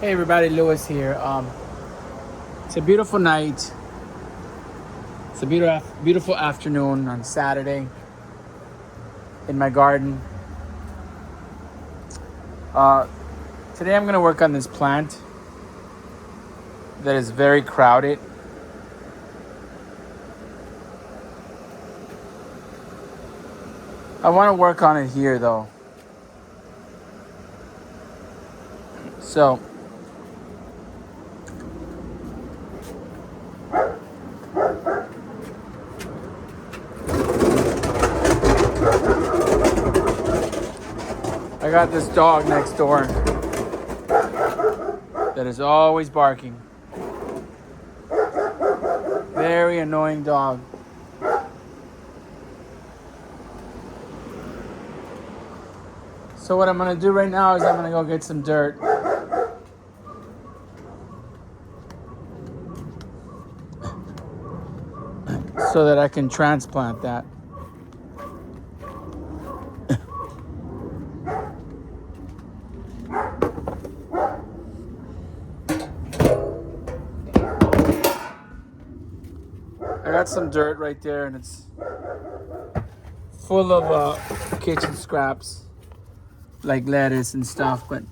Hey everybody, Lewis here. It's a beautiful night. It's a beautiful afternoon on Saturday in my garden. Uh, Today I'm going to work on this plant that is very crowded. I want to work on it here though. So I got this dog next door that is always barking. Very annoying dog. So what I'm gonna do right now is I'm gonna go get some dirt. So that I can transplant that. I got some dirt right there and it's full of kitchen scraps like lettuce and stuff, but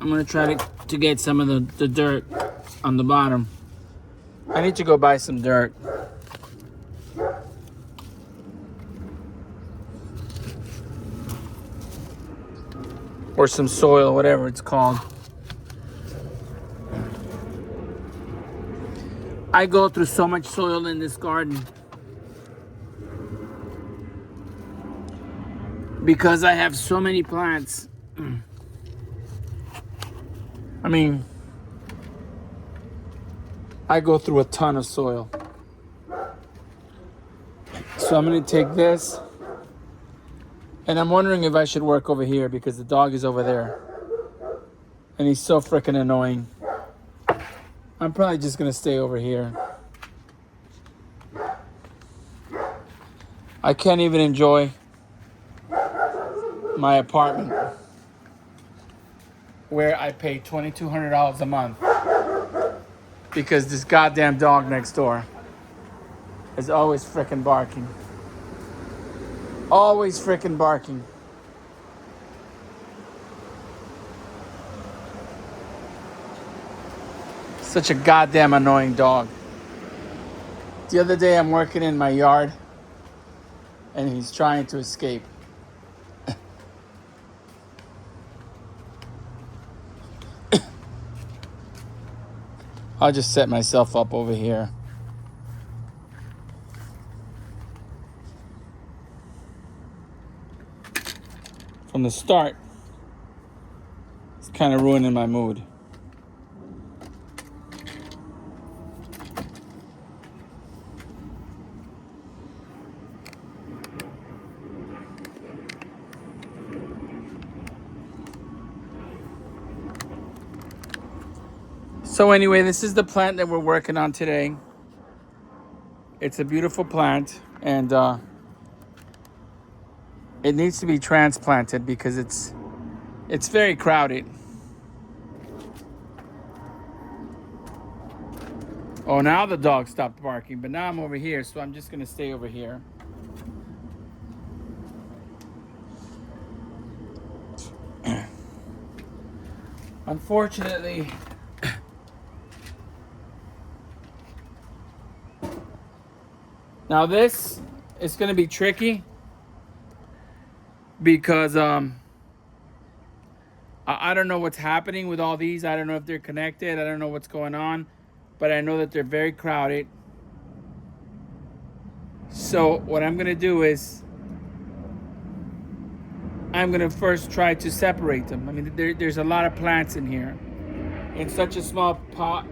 I'm gonna try to get some of the dirt on the bottom. I need to go buy some dirt. Or some soil, whatever it's called. I go through so much soil in this garden because I have so many plants. I mean, I go through a ton of soil. So I'm gonna take this, and I'm wondering if I should work over here because the dog is over there. And he's so freaking annoying. I'm probably just gonna stay over here. I can't even enjoy my apartment where I pay $2,200 a month because this goddamn dog next door is always freaking barking. Always freaking barking. Such a goddamn annoying dog. The other day I'm working in my yard and he's trying to escape. I'll just set myself up over here. From the start, it's kind of ruining my mood. So anyway, this is the plant that we're working on today. It's a beautiful plant, and it needs to be transplanted because it's very crowded. Oh, now the dog stopped barking, but now I'm over here, so I'm just gonna stay over here. Unfortunately, now this is gonna be tricky because I don't know what's happening with all these. I don't know if they're connected. I don't know what's going on, but I know that they're very crowded. So what I'm gonna do is I'm gonna first try to separate them. I mean, there's a lot of plants in here. In such a small pot,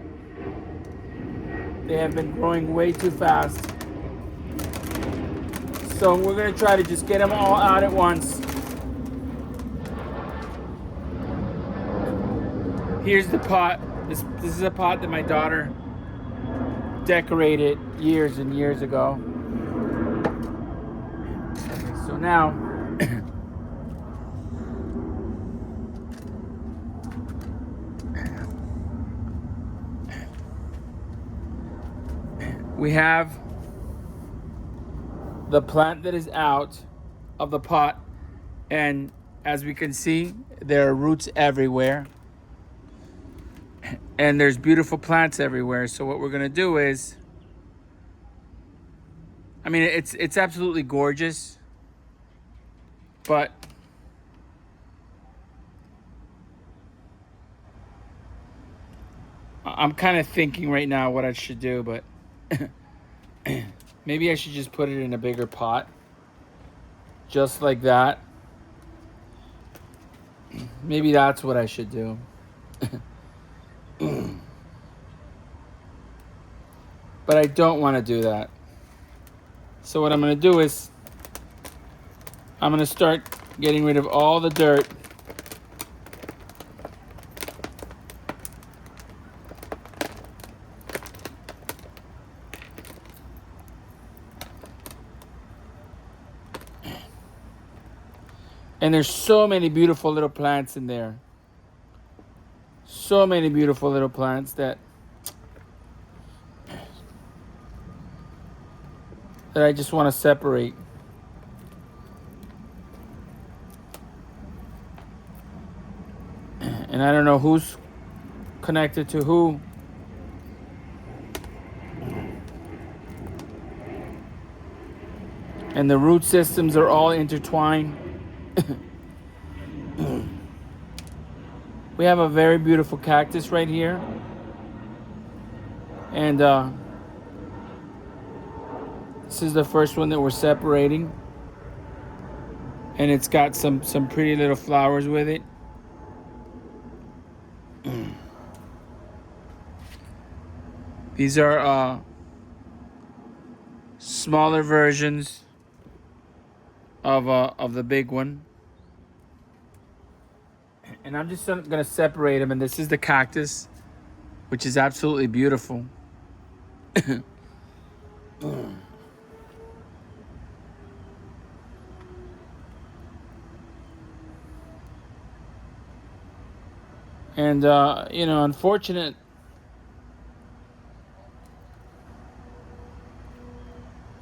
they have been growing way too fast. So we're gonna try to just get them all out at once. Here's the pot. This is a pot that my daughter decorated years and years ago. Okay, so now we have the plant that is out of the pot, and as we can see, there are roots everywhere and there's beautiful plants everywhere. So what we're gonna do is, I mean, it's absolutely gorgeous, but I'm kind of thinking right now what I should do, but maybe I should just put it in a bigger pot, just like that. Maybe that's what I should do. But I don't want to do that. So what I'm going to do is I'm going to start getting rid of all the dirt. And there's so many beautiful little plants in there. So many beautiful little plants that I just want to separate. And I don't know who's connected to who. And the root systems are all intertwined. We have a very beautiful cactus right here. And this is the first one that we're separating. And it's got some pretty little flowers with it. These are smaller versions of the big one. And I'm just gonna separate them. And this is the cactus, which is absolutely beautiful. And you know, unfortunate.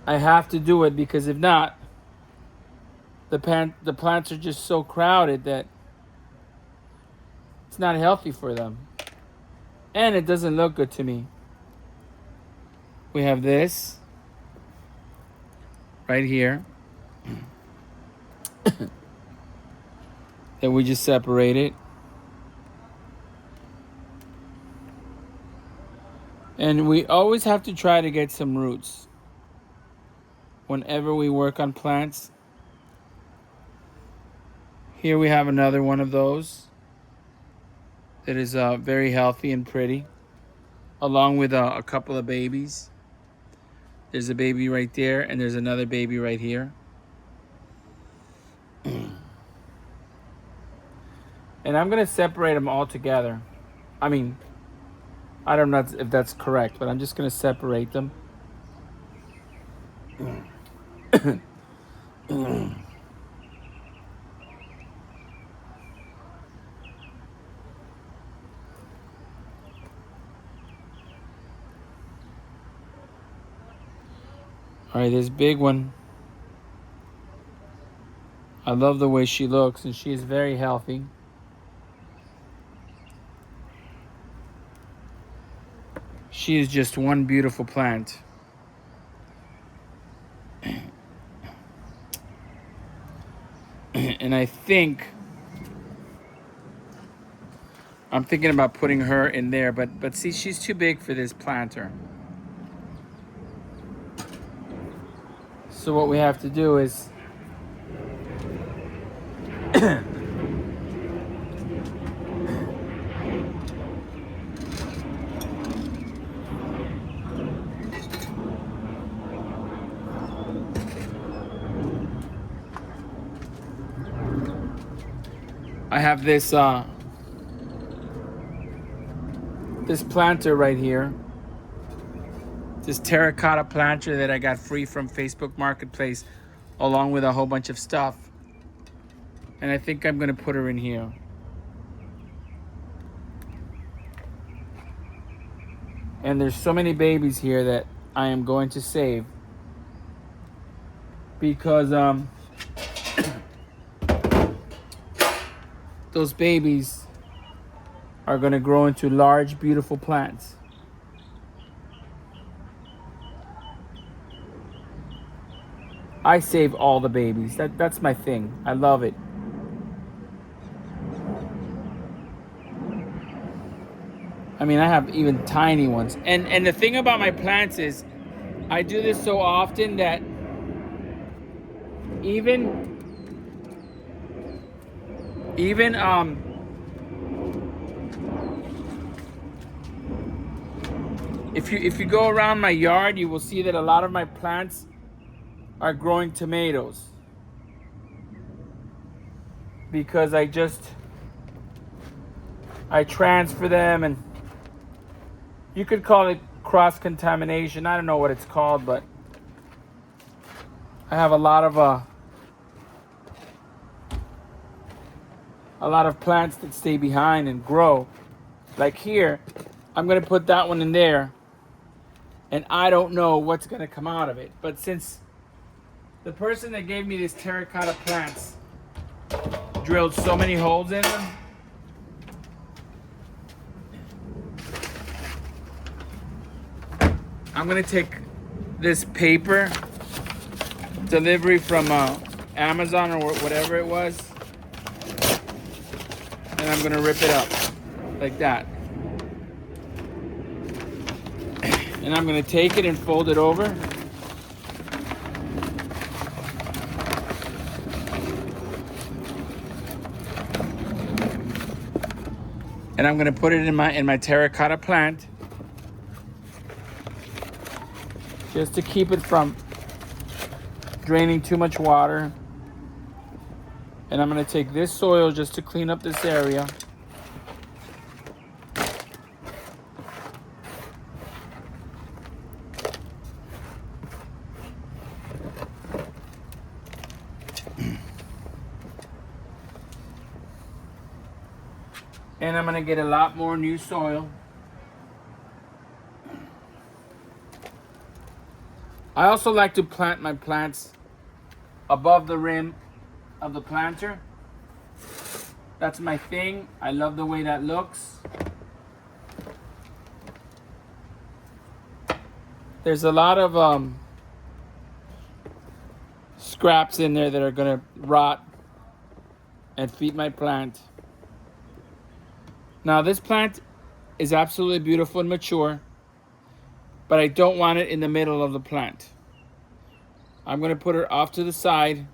I have to do it because if not, the plants are just so crowded that it's not healthy for them. And it doesn't look good to me. We have this right here that we just separated. And we always have to try to get some roots whenever we work on plants. Here we have another one of those that is very healthy and pretty, along with a couple of babies. There's a baby right there, and there's another baby right here. And I'm gonna separate them all together. I mean, I don't know if that's correct, but I'm just gonna separate them. All right, this big one. I love the way she looks, and she is very healthy. She is just one beautiful plant. And I'm thinking about putting her in there, but see, she's too big for this planter. So what we have to do is I have this this planter right here. This terracotta planter that I got free from Facebook Marketplace, along with a whole bunch of stuff. And I think I'm gonna put her in here. And there's so many babies here that I am going to save because those babies are going to grow into large, beautiful plants. I save all the babies. That's my thing. I love it. I mean, I have even tiny ones. And the thing about my plants is I do this so often that even even if you go around my yard, you will see that a lot of my plants are growing tomatoes because I transfer them, and you could call it cross contamination. I don't know what it's called, but I have a lot of plants that stay behind and grow. Like here, I'm gonna put that one in there, and I don't know what's gonna come out of it. But since the person that gave me these terracotta plants drilled so many holes in them, I'm gonna take this paper delivery from Amazon or whatever it was, and I'm gonna rip it up like that. And I'm gonna take it and fold it over. And I'm gonna put it in my terracotta plant, just to keep it from draining too much water. And I'm gonna take this soil just to clean up this area. And I'm gonna get a lot more new soil. I also like to plant my plants above the rim of the planter. That's my thing. I love the way that looks. There's a lot of scraps in there that are gonna rot and feed my plant. Now this plant is absolutely beautiful and mature, but I don't want it in the middle of the plant. I'm gonna put her off to the side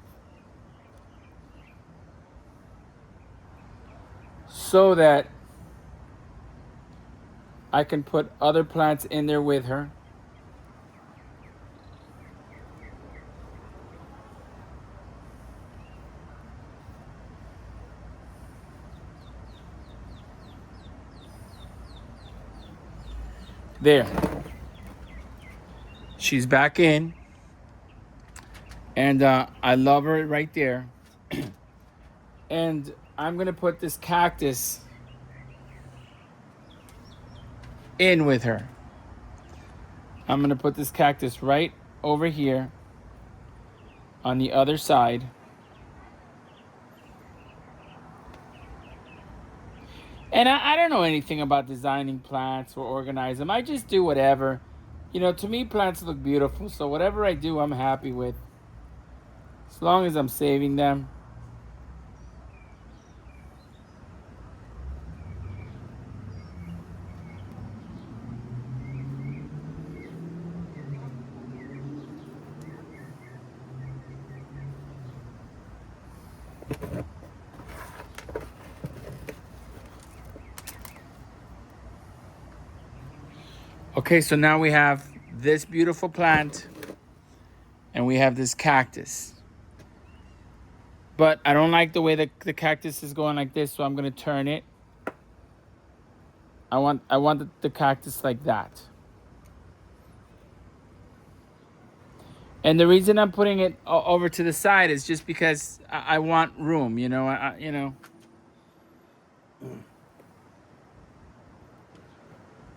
so that I can put other plants in there with her. There. She's back in. And I love her right there. And I'm gonna put this cactus in with her. I'm gonna put this cactus right over here on the other side. And I don't know anything about designing plants or organize them. I just do whatever. You know, to me, plants look beautiful. So whatever I do, I'm happy with. As long as I'm saving them. Okay, so now we have this beautiful plant and we have this cactus. But I don't like the way the cactus is going like this, so I'm gonna turn it. I want the cactus like that. And the reason I'm putting it over to the side is just because I want room, you know. You know.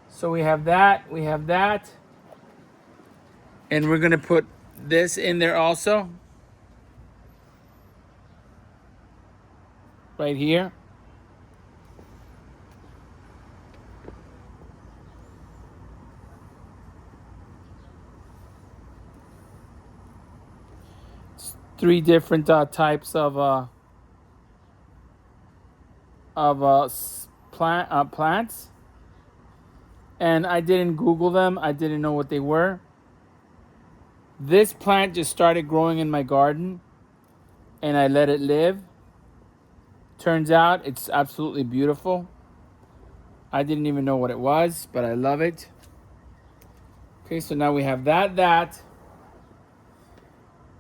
So we have that. We have that. And we're gonna put this in there also. Right here. It's three different types of plants. And I didn't Google them. I didn't know what they were. This plant just started growing in my garden and I let it live. Turns out it's absolutely beautiful. I didn't even know what it was, but I love it. Okay, so now we have that.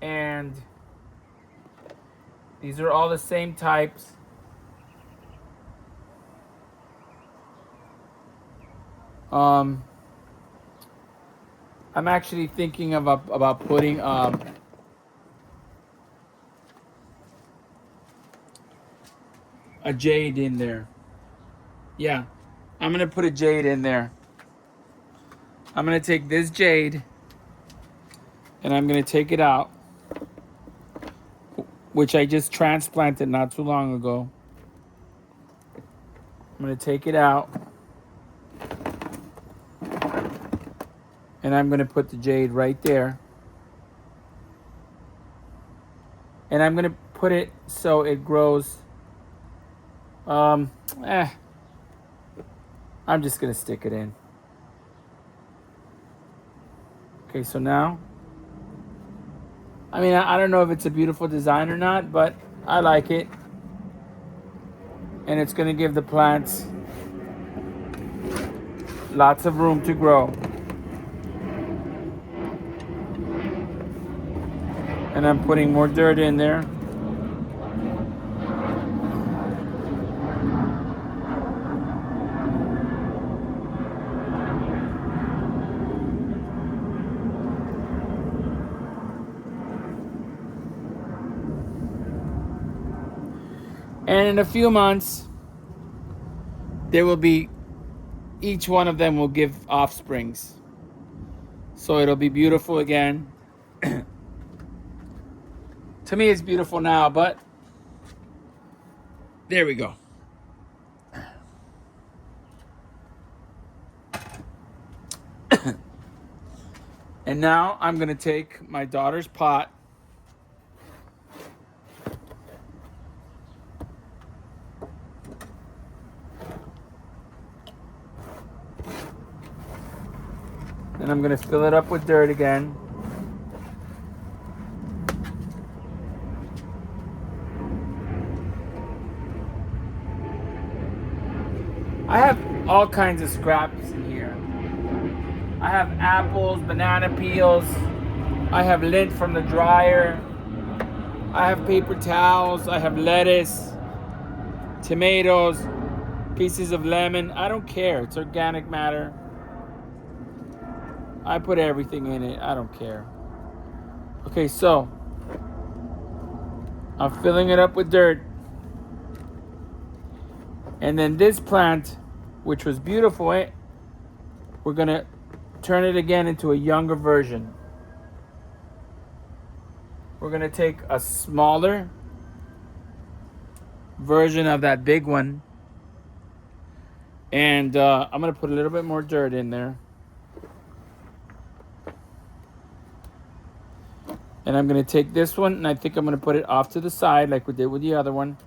And these are all the same types. I'm actually thinking about putting a jade in there. Yeah, I'm gonna put a jade in there. I'm gonna take this jade and I'm gonna take it out, which I just transplanted not too long ago. I'm gonna take it out and I'm gonna put the jade right there. And I'm gonna put it so it grows. I'm just gonna stick it in. Okay, so now, I mean, I don't know if it's a beautiful design or not, but I like it. And it's gonna give the plants lots of room to grow. And I'm putting more dirt in there. And in a few months, there will be, each one of them will give offsprings. So it'll be beautiful again. To me, it's beautiful now, but there we go. And now I'm going to take my daughter's pot. And I'm going to fill it up with dirt again. I have all kinds of scraps in here. I have apples, banana peels. I have lint from the dryer. I have paper towels. I have lettuce, tomatoes, pieces of lemon. I don't care. It's organic matter. I put everything in it. I don't care. Okay, so I'm filling it up with dirt. And then this plant, which was beautiful, we're going to turn it again into a younger version. We're going to take a smaller version of that big one. And I'm going to put a little bit more dirt in there. And I'm going to take this one, and I think I'm going to put it off to the side like we did with the other one.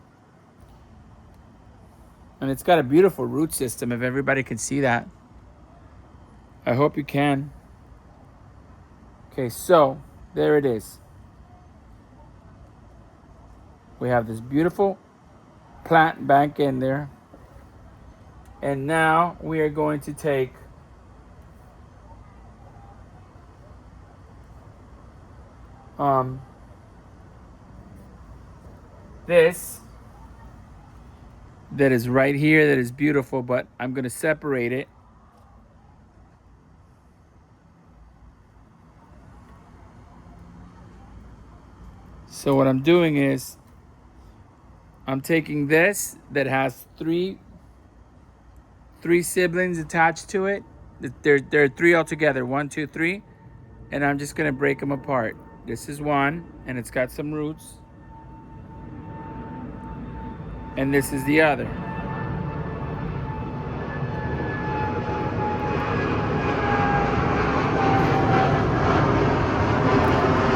And it's got a beautiful root system, if everybody can see that. I hope you can. Okay, so there it is. We have this beautiful plant back in there. And now we are going to take this that is right here, that is beautiful, but I'm going to separate it. So what I'm doing is I'm taking this that has three siblings attached to it. There are three altogether. 1, 2, 3. And I'm just gonna break them apart. This is one, and it's got some roots. And this is the other.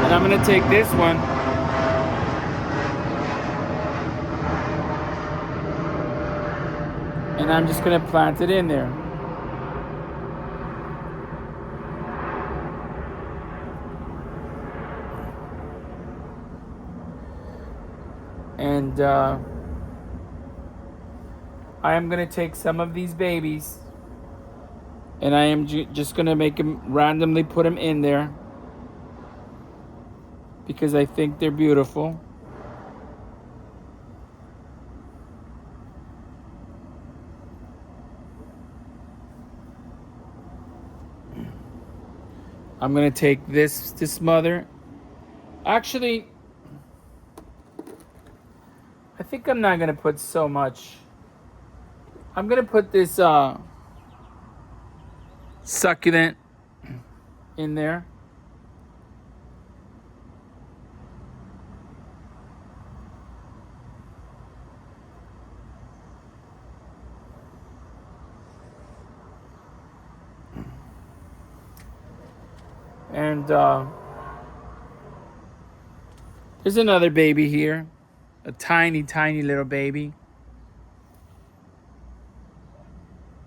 And I'm gonna take this one and I'm just gonna plant it in there. And I am gonna take some of these babies and I am just gonna make them randomly put them in there because I think they're beautiful. I'm gonna take this mother. Actually, I think I'm not gonna put so much. I'm gonna put this succulent in there. And there's another baby here. A tiny, tiny little baby.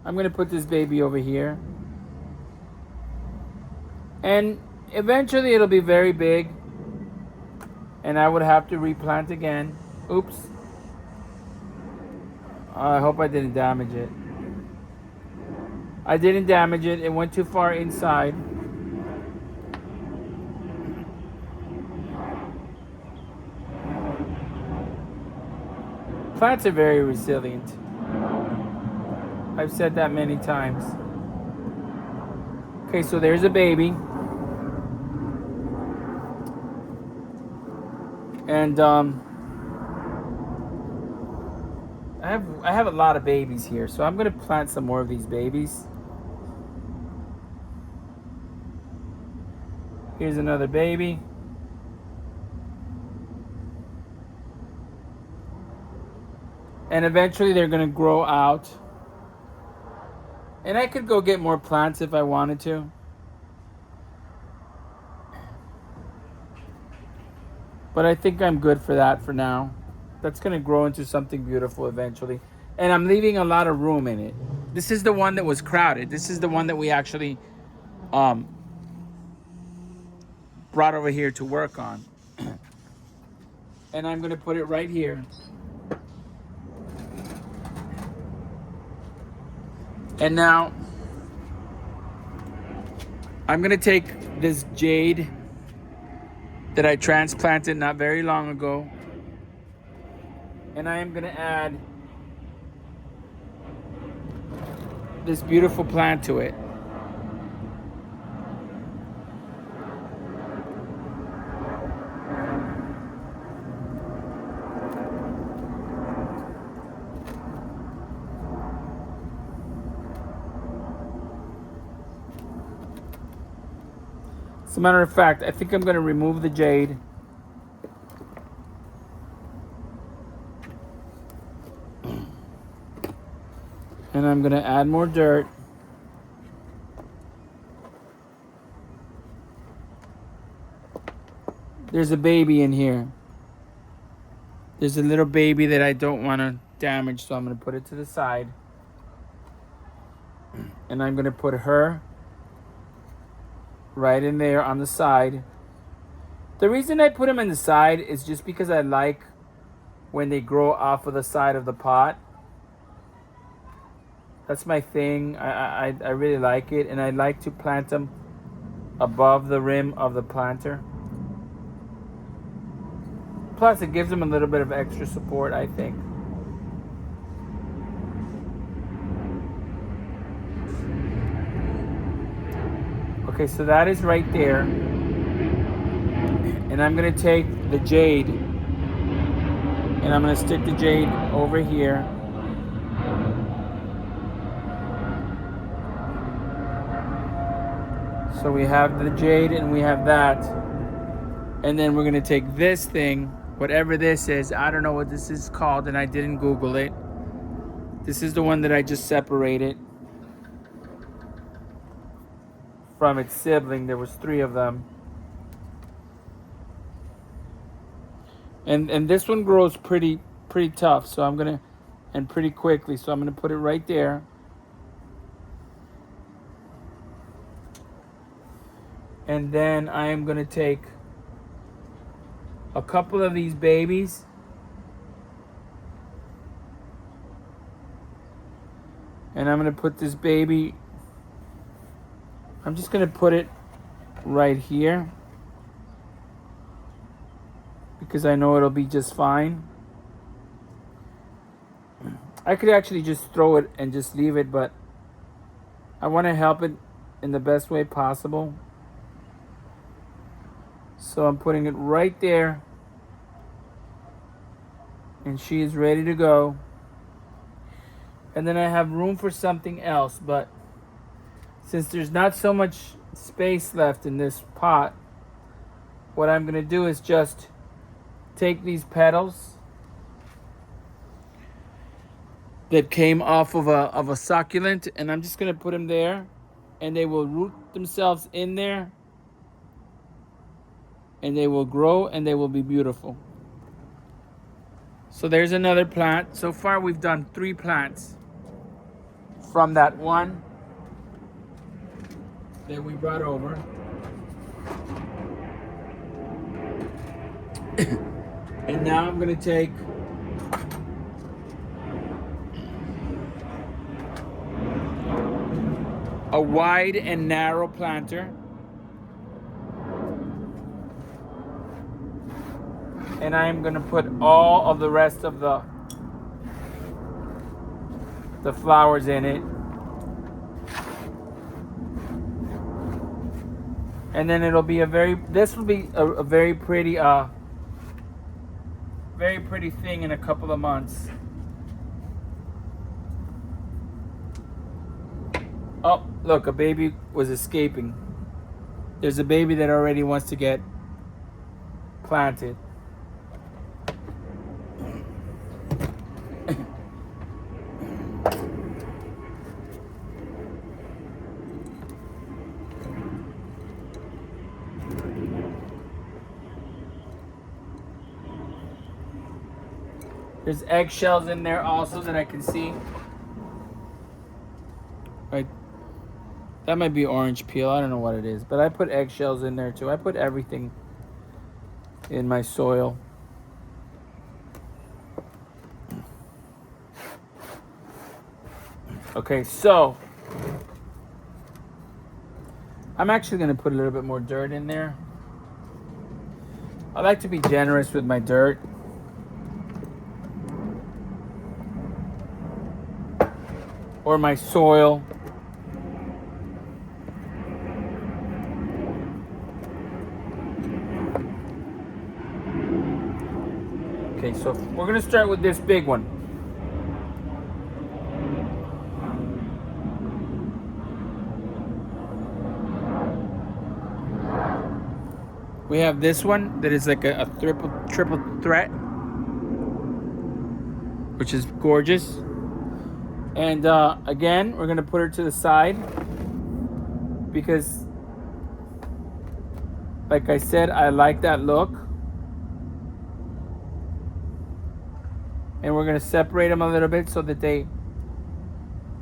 I'm gonna put this baby over here. And eventually it'll be very big. And I would have to replant again. Oops. I hope I didn't damage it. I didn't damage it. It went too far inside. Plants are very resilient. I've said that many times. Okay, so there's a baby. And I have a lot of babies here, so I'm gonna plant some more of these babies. Here's another baby. And eventually they're gonna grow out. And I could go get more plants if I wanted to. But I think I'm good for that for now. That's gonna grow into something beautiful eventually. And I'm leaving a lot of room in it. This is the one that was crowded. This is the one that we actually brought over here to work on. And I'm gonna put it right here. And now I'm gonna take this jade that I transplanted not very long ago, and I am gonna add this beautiful plant to it. As a matter of fact, I think I'm going to remove the jade. And I'm going to add more dirt. There's a baby in here. There's a little baby that I don't want to damage, so I'm going to put it to the side. And I'm going to put her right in there on the side. The reason I put them in the side is just because I like when they grow off of the side of the pot. That's my thing. I really like it, and I like to plant them above the rim of the planter. Plus, it gives them a little bit of extra support, I think. Okay, so that is right there. And I'm going to take the jade and I'm going to stick the jade over here. So we have the jade and we have that. And then we're gonna take this thing, whatever this is, I don't know what this is called and I didn't Google it. This is the one that I just separated from its sibling. There was 3 of them. And this one grows pretty tough, so I'm gonna, and pretty quickly, so I'm gonna put it right there. And then I am gonna take a couple of these babies and I'm gonna put this baby, I'm just gonna put it right here because I know it'll be just fine. I could actually just throw it and just leave it, but I want to help it in the best way possible. So I'm putting it right there. And she is ready to go. And then I have room for something else, but since there's not so much space left in this pot, what I'm going to do is just take these petals that came off of a succulent, and I'm just going to put them there, and they will root themselves in there, and they will grow, and they will be beautiful. So there's another plant. So far we've done 3 plants from that one that we brought over. And now I'm going to take a wide and narrow planter, and I'm going to put all of the rest of the flowers in it. And then it'll be this will be a very pretty thing in a couple of months. Oh, look, a baby was escaping. There's a baby that already wants to get planted. There's eggshells in there also that I can see. Right. That might be orange peel. I don't know what it is. But I put eggshells in there too. I put everything in my soil. Okay, so I'm actually going to put a little bit more dirt in there. I like to be generous with my dirt. Or my soil. Okay, so we're going to start with this big one. We have this one that is like a triple threat, which is gorgeous. And again, we're going to put her to the side because, like I said, I like that look. And we're going to separate them a little bit so that they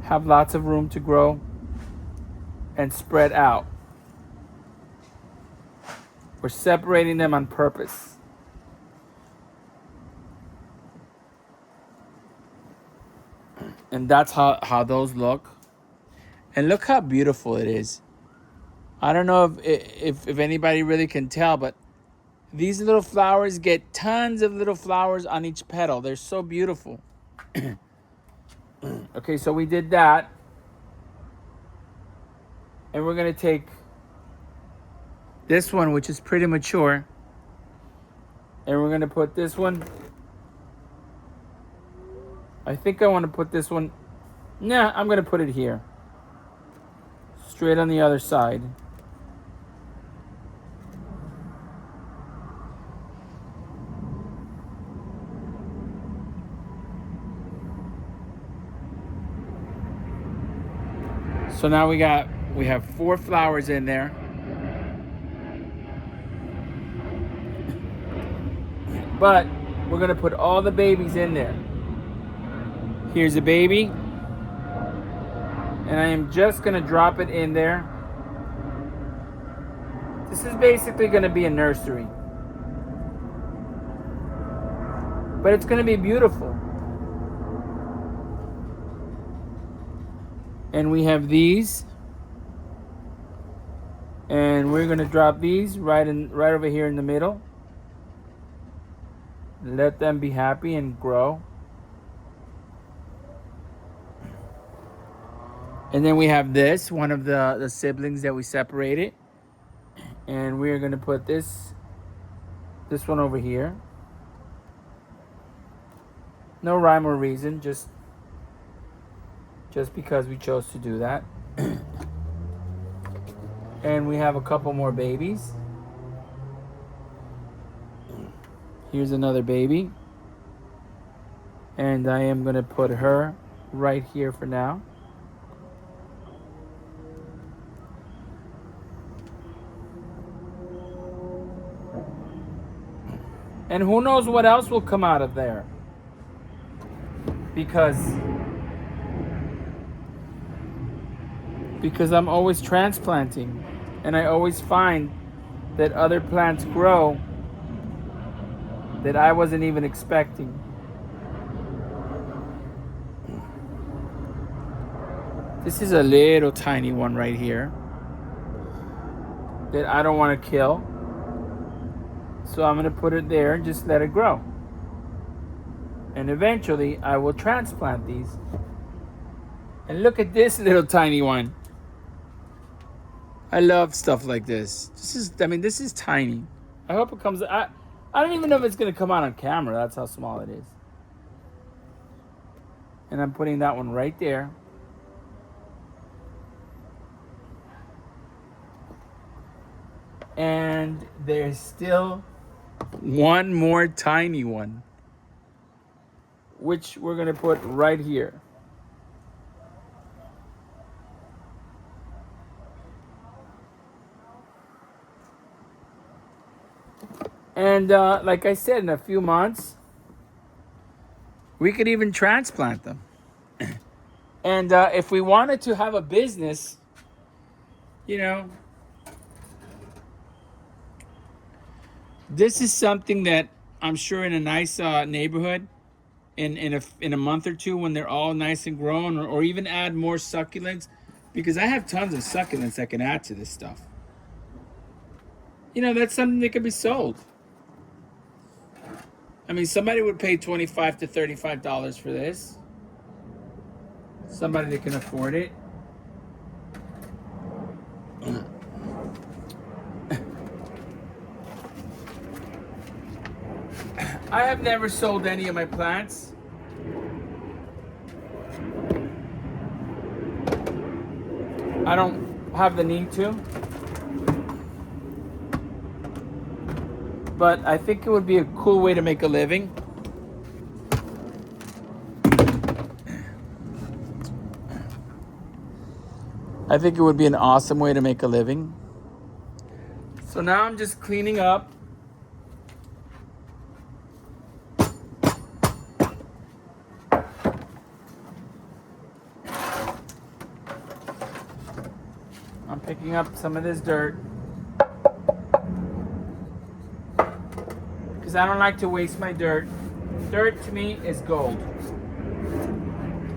have lots of room to grow and spread out. We're separating them on purpose. And that's how those look. And look how beautiful it is. I don't know if anybody really can tell, but these little flowers get tons of little flowers on each petal. They're so beautiful. Okay, so we did that. And we're going to take this one, which is pretty mature. And we're going to put this one. I think I want to put this one. Nah, I'm going to put it here. Straight on the other side. So now we have 4 flowers in there. But we're gonna put all the babies in there. Here's a baby. And I am just gonna drop it in there. This is basically gonna be a nursery. But it's gonna be beautiful. And we have these. And we're gonna drop these right over here in the middle. Let them be happy and grow. And then we have this, one of the siblings that we separated. And we're gonna put this one over here. No rhyme or reason, just because we chose to do that. And we have a couple more babies. Here's another baby. And I am gonna put her right here for now. And who knows what else will come out of there. Because I'm always transplanting. And I always find that other plants grow that I wasn't even expecting. This is a little tiny one right here that I don't want to kill. So I'm going to put it there and just let it grow. And eventually I will transplant these. And look at this little tiny one. I love stuff like this. This is tiny. I hope it comes. I don't even know if it's going to come out on camera. That's how small it is. And I'm putting that one right there. And there's still one more tiny one, which we're going to put right here. And like I said, in a few months, we could even transplant them. And if we wanted to have a business, this is something that I'm sure in a nice neighborhood, in a month or two when they're all nice and grown, or even add more succulents, because I have tons of succulents I can add to this stuff. That's something that could be sold. I mean, somebody would pay $25 to $35 for this. Somebody that can afford it. I have never sold any of my plants. I don't have the need to. But I think it would be a cool way to make a living. I think it would be an awesome way to make a living. So now I'm just cleaning up. I'm picking up some of this dirt. Because I don't like to waste my dirt. Dirt to me is gold.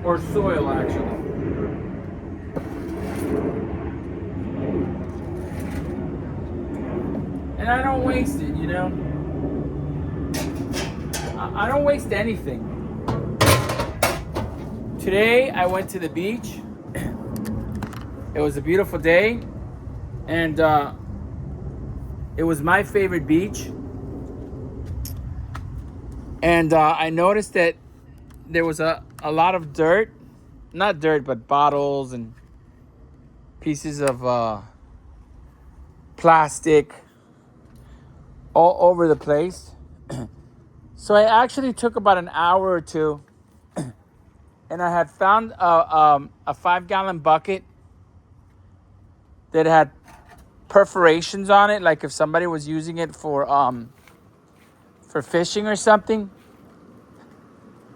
Or soil, actually. And I don't waste it, I don't waste anything. Today I went to the beach. It was a beautiful day. And it was my favorite beach. And I noticed that there was a lot of dirt. Not dirt, but bottles and pieces of plastic all over the place. So I actually took about an hour or two. And I had found a 5-gallon bucket that had perforations on it, like if somebody was using it for fishing or something.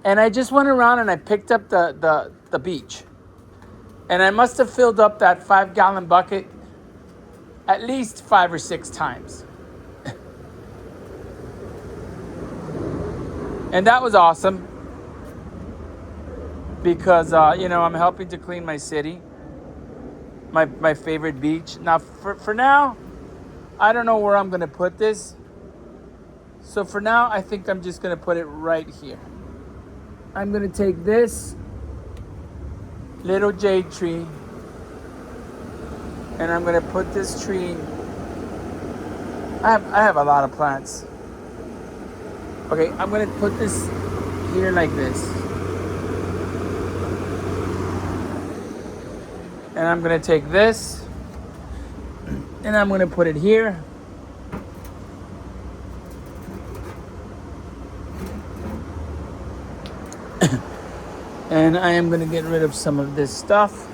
And I just went around and I picked up the beach. And I must have filled up that 5-gallon bucket at least 5 or 6 times. And that was awesome because, I'm helping to clean my city, my favorite beach. Now, for now, I don't know where I'm going to put this. So for now, I think I'm just going to put it right here. I'm going to take this little jade tree and I'm going to put this tree. I have a lot of plants. Okay, I'm going to put this here like this. And I'm going to take this and I'm going to put it here. And I am going to get rid of some of this stuff.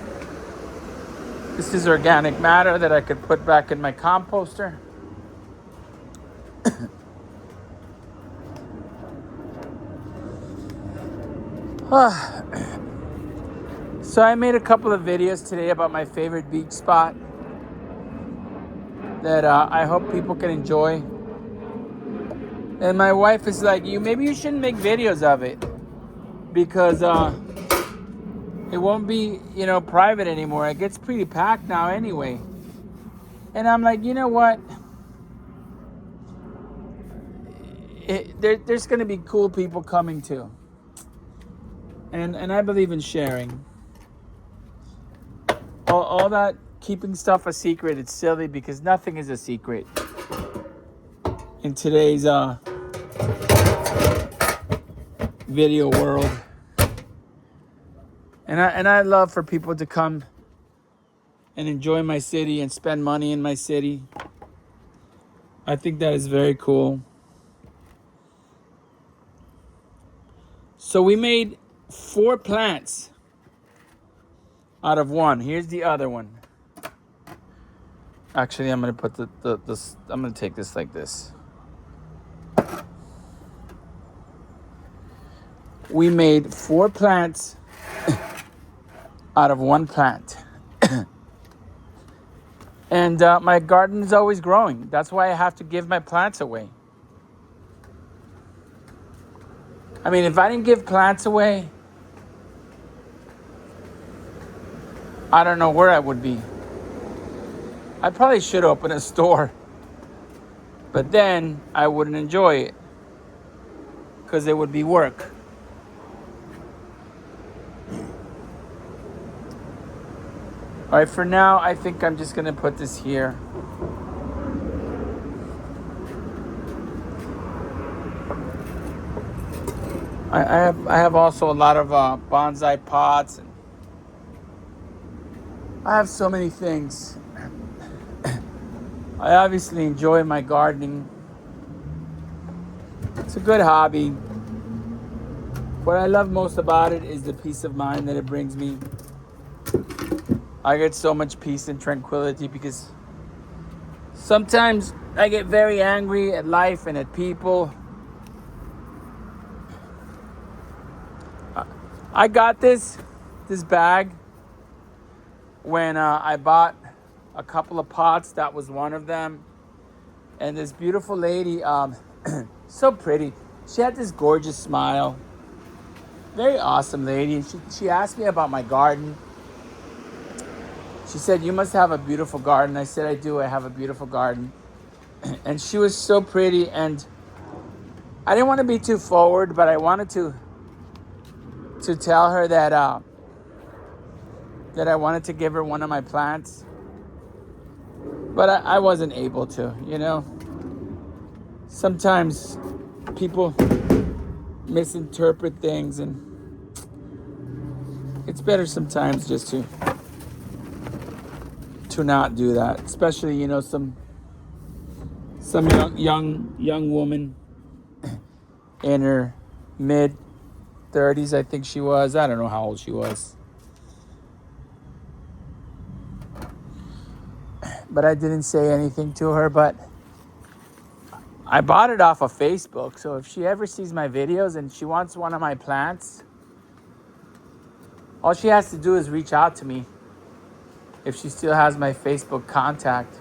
This is organic matter that I could put back in my composter. So I made a couple of videos today about my favorite beach spot that I hope people can enjoy. And my wife is like, maybe you shouldn't make videos of it because it won't be, private anymore. It gets pretty packed now anyway. And I'm like, you know what? There's going to be cool people coming too. And I believe in sharing. All that keeping stuff a secret, it's silly because nothing is a secret in today's video world. And I love for people to come and enjoy my city and spend money in my city. I think that is very cool. So we made 4 plants out of 1. Here's the other one. Actually, I'm going to put I'm going to take this like this. We made 4 plants out of 1 plant. And my garden is always growing. That's why I have to give my plants away. I mean, if I didn't give plants away, I don't know where I would be. I probably should open a store. But then I wouldn't enjoy it. Because it would be work. All right, for now, I think I'm just going to put this here. I have also a lot of bonsai pots. And I have so many things. I obviously enjoy my gardening. It's a good hobby. What I love most about it is the peace of mind that it brings me. I get so much peace and tranquility because sometimes I get very angry at life and at people. I got this bag when I bought a couple of pots. That was one of them. And this beautiful lady, so pretty. She had this gorgeous smile. Very awesome lady. She asked me about my garden. She said, "You must have a beautiful garden." I said, "I do. I have a beautiful garden." And she was so pretty. And I didn't want to be too forward, but I wanted to tell her that I wanted to give her one of my plants. But I wasn't able to, Sometimes people misinterpret things, and it's better sometimes just to not do that. Especially, some young woman in her mid-30s, I think she was. I don't know how old she was. but I didn't say anything to her. But I bought it off of Facebook, so if she ever sees my videos and she wants one of my plants, all she has to do is reach out to me if she still has my Facebook contact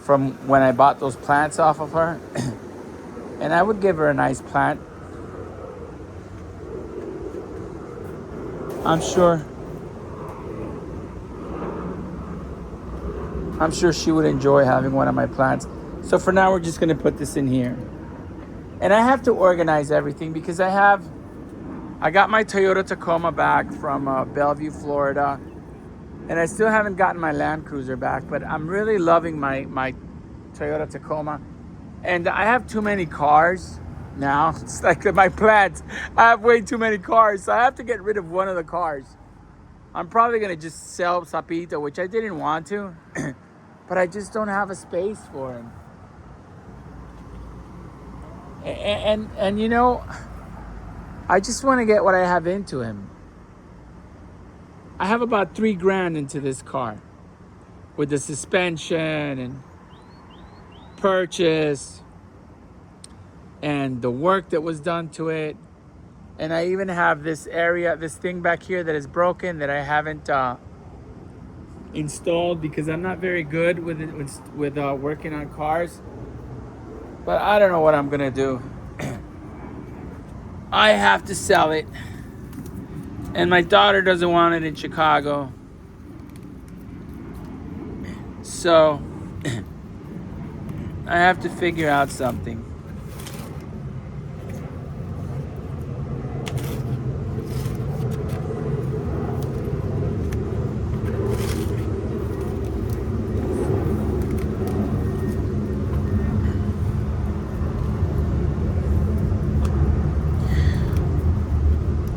from when I bought those plants off of her. And I would give her a nice plant. I'm sure she would enjoy having one of my plants. So for now, we're just going to put this in here. And I have to organize everything because I got my Toyota Tacoma back from Bellevue, Florida. And I still haven't gotten my Land Cruiser back, but I'm really loving my Toyota Tacoma. And I have too many cars now. It's like my plants. I have way too many cars, so I have to get rid of one of the cars. I'm probably going to just sell Sapito, which I didn't want to, but I just don't have a space for him. And you know, I just want to get what I have into him. I have about $3,000 into this car with the suspension and purchase and the work that was done to it. And I even have this thing back here that is broken that I haven't installed because I'm not very good with working on cars. But I don't know what I'm gonna do. I have to sell it. And my daughter doesn't want it in Chicago. So I have to figure out something.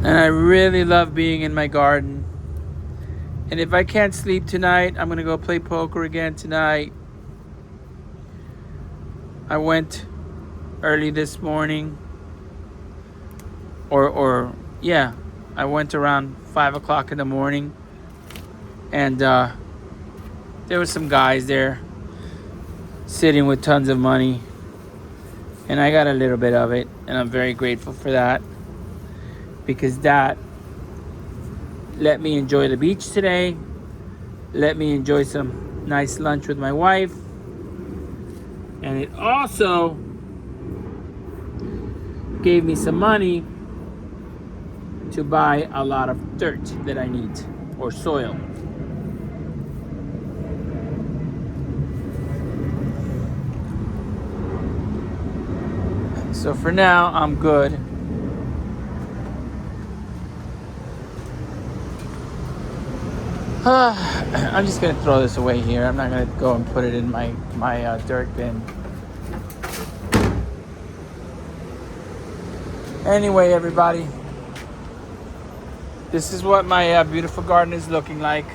And I really love being in my garden. And if I can't sleep tonight, I'm gonna go play poker again tonight. I went early this morning. I went around 5 o'clock in the morning. And there were some guys there sitting with tons of money. And I got a little bit of it. And I'm very grateful for that. Because that let me enjoy the beach today. Let me enjoy some nice lunch with my wife. And it also gave me some money to buy a lot of dirt that I need, or soil. So for now, I'm good. I'm just gonna throw this away here. I'm not gonna go and put it in my dirt bin. Anyway, everybody, this is what my beautiful garden is looking like.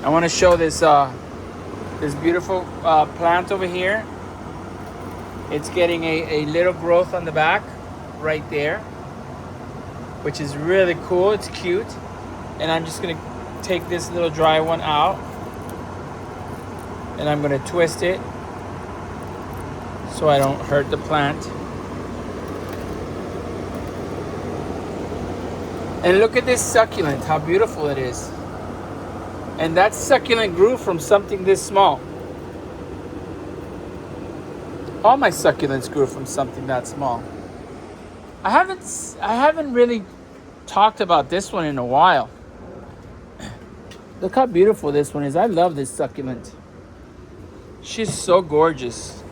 I want to show this beautiful plant over here. It's getting a little growth on the back right there, which is really cool. It's cute. And I'm just gonna take this little dry one out and I'm gonna twist it so I don't hurt the plant. And look at this succulent, how beautiful it is. And that succulent grew from something this small. All my succulents grew from something that small. I haven't really talked about this one in a while. Look how beautiful this one is. I love this succulent. She's so gorgeous.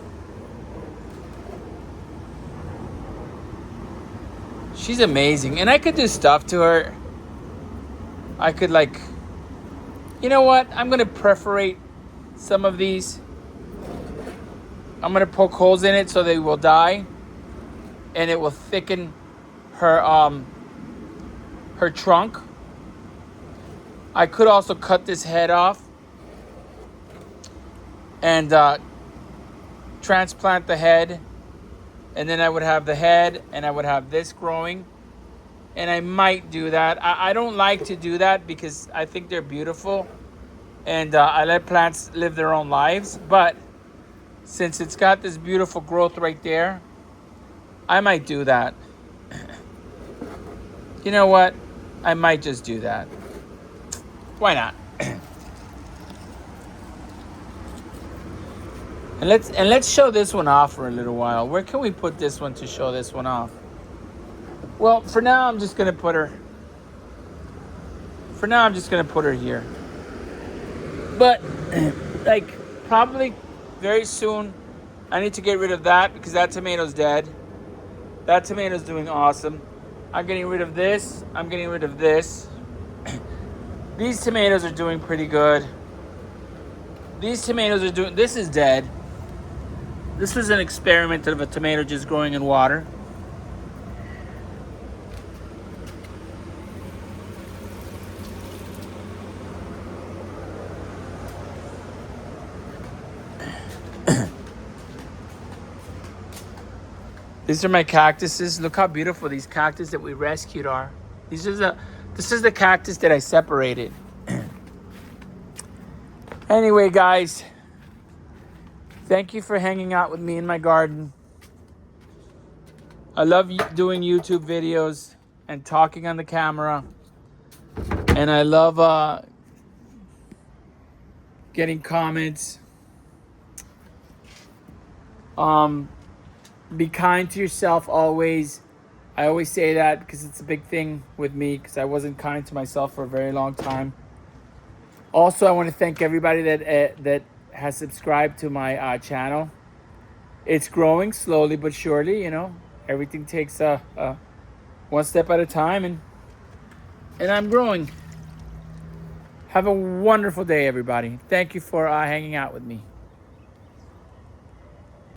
She's amazing. And I could do stuff to her. I could you know what? I'm going to perforate some of these. I'm going to poke holes in it so they will die. And it will thicken her her trunk. I could also cut this head off and transplant the head, and then I would have the head and I would have this growing, and I might do that. I don't like to do that because I think they're beautiful, and I let plants live their own lives. But since it's got this beautiful growth right there, I might do that. You know what? I might just do that. Why not? And let's show this one off for a little while. Where can we put this one to show this one off? Well, for now I'm just gonna put her. For now I'm just gonna put her here. But like probably very soon, I need to get rid of that because that tomato's dead. That tomato's doing awesome. I'm getting rid of this. I'm getting rid of this. These tomatoes are doing pretty good. These tomatoes are doing. This is dead. This was an experiment of a tomato just growing in water. These are my cactuses. Look how beautiful these cactus that we rescued are. This is the cactus that I separated. Anyway, guys, thank you for hanging out with me in my garden. I love doing YouTube videos and talking on the camera. And I love getting comments. Be kind to yourself always. I always say that because it's a big thing with me because I wasn't kind to myself for a very long time. Also, I want to thank everybody that has subscribed to my channel. It's growing slowly but surely, you know. Everything takes one step at a time, and I'm growing. Have a wonderful day, everybody. Thank you for hanging out with me.